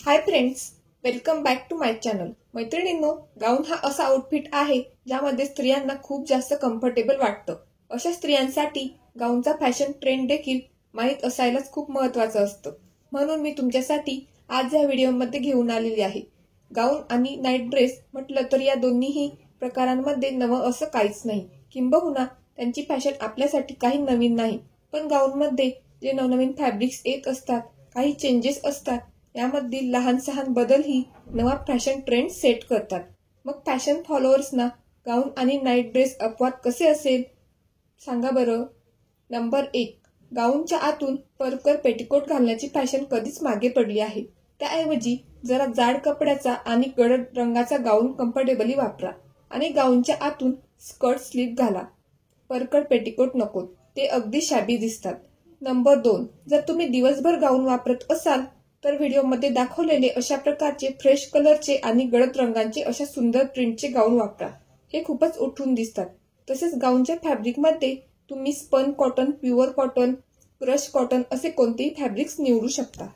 High friends, welcome back to my channel. मैत्रिणींनो, gown हा असा आउटफिट आहे ज्यामध्ये स्त्रियांना खूप जास्त कम्फर्टेबल वाटतं। अशा स्त्रियांसाठी गाऊनचा फॅशन ट्रेंड देखील माहित असायलाच खूप महत्त्वाचं असतं। म्हणून मी तुमच्यासाठी आज या व्हिडिओमध्ये घेऊन आलेली आहे। गाऊन आणि नाईट ड्रेस म्हटलं तर या दोन्हीही प्रकारांमध्ये नवं असं काहीच नाही, किंबहुना त्यांची फॅशन आपल्यासाठी काही नवीन नाही। पण गाऊनमध्ये जे नवनवीन फॅब्रिक्स येत असतात, काही चेंजेस असतात, यामधील लहान सहान बदल ही नवा फॅशन ट्रेंड सेट करतात। मग फॅशन फॉलोअर्सना गाऊन आणि नाईट ड्रेस अपवाद कसे असेल सांगा बरं। नंबर 1, गाऊनच्या आतून परकर पेटिकोट घालण्याची फॅशन कधीच मागे पडली आहे। त्याऐवजी जरा जाड कपड्याचा आणि गडद रंगाचा गाऊन कम्फर्टेबली वापरा आणि गाऊनच्या आतून स्कर्ट स्लीव घाला। परकर पेटिकोट नको, ते अगदी शॅबी दिसतात। नंबर 2, जर तुम्ही दिवसभर गाऊन वापरत असाल तर व्हिडिओमध्ये दाखवलेले अशा प्रकारचे फ्रेश कलरचे आणि गडद रंगांचे अशा सुंदर प्रिंटचे गाऊन वापरा। हे खूपच उठून दिसतात। तसेच गाऊनच्या फॅब्रिकमध्ये तुम्ही spun cotton, pure cotton, crush cotton असे कोणतेही फॅब्रिक्स निवडू शकता।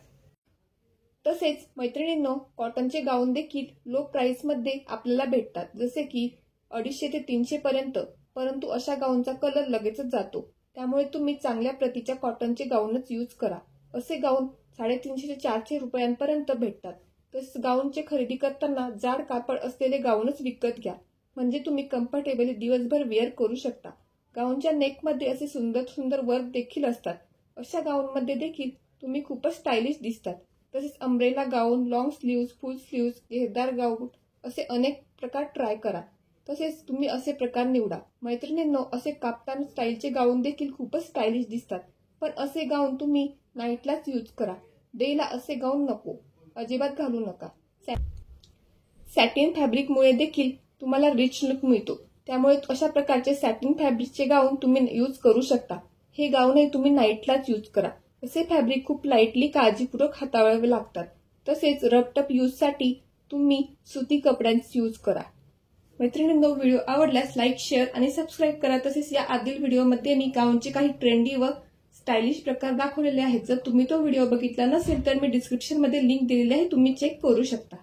तसेच मैत्रिणींनो, कॉटनचे गाऊन देखील लो प्राइस मध्ये आपल्याला भेटतात, जसे की 250 ते 300 पर्यंत। परंतु अशा गाऊनचा कलर लगेचच जातो, त्यामुळे तुम्ही चांगल्या प्रतीच्या कॉटनचे गाऊनच यूज करा। असे गाऊन 350 ते 400 रुपयांपर्यंत भेटतात। तसेच गाऊनचे खरेदी करताना जाड कापड असलेले गाऊनच विकत घ्या, म्हणजे तुम्ही कम्फर्टेबली दिवसभर वेअर करू शकता। गाऊनच्या नेकमध्ये असे सुंदर सुंदर वर्क देखील असतात। अशा गाऊनमध्ये देखील तुम्ही खूपच स्टायलिश दिसतात। तसेच अम्ब्रेला गाऊन, लॉंग स्लीव्ज, फुल स्लीव्ज, घेरदार गाऊन असे अनेक प्रकार ट्राय करा। तसेच तुम्ही असे प्रकार निवडा। मैत्रिणींनो, असे काप्तान स्टाईलचे गाऊन देखील खूपच स्टायलिश दिसतात। पण असे गाऊन तुम्ही नाईटलाच यूज करा, डेला असे गाऊन नको, अजिबात घालू नका। सॅटिन फॅब्रिकमुळे देखील तुम्हाला रिच लुक मिळतो, त्यामुळे अशा प्रकारचे सॅटिन फॅब्रिकचे गाऊन तुम्ही यूज करू शकता। हे गाऊनही तुम्ही नाईटलाच यूज करा। असे फॅब्रिक खूप लाईटली काळजीपूर्वक हाताळावे लागतात। तसेच रफटफ यूजसाठी तुम्ही सुती कपड्यांचा यूज करा। मैत्रिणींनो, व्हिडिओ आवडल्यास लाईक, शेअर आणि सबस्क्राईब करा। तसेच या आधील व्हिडिओमध्ये मी गाऊनचे काही ट्रेंडी व स्टायलिश प्रकार दाखवलेले आहेत। जर तुम्ही तो व्हिडिओ बघितला नसेल तर मी डिस्क्रिप्शन मध्ये लिंक दिलेली आहे, तुम्ही चेक करू शकता।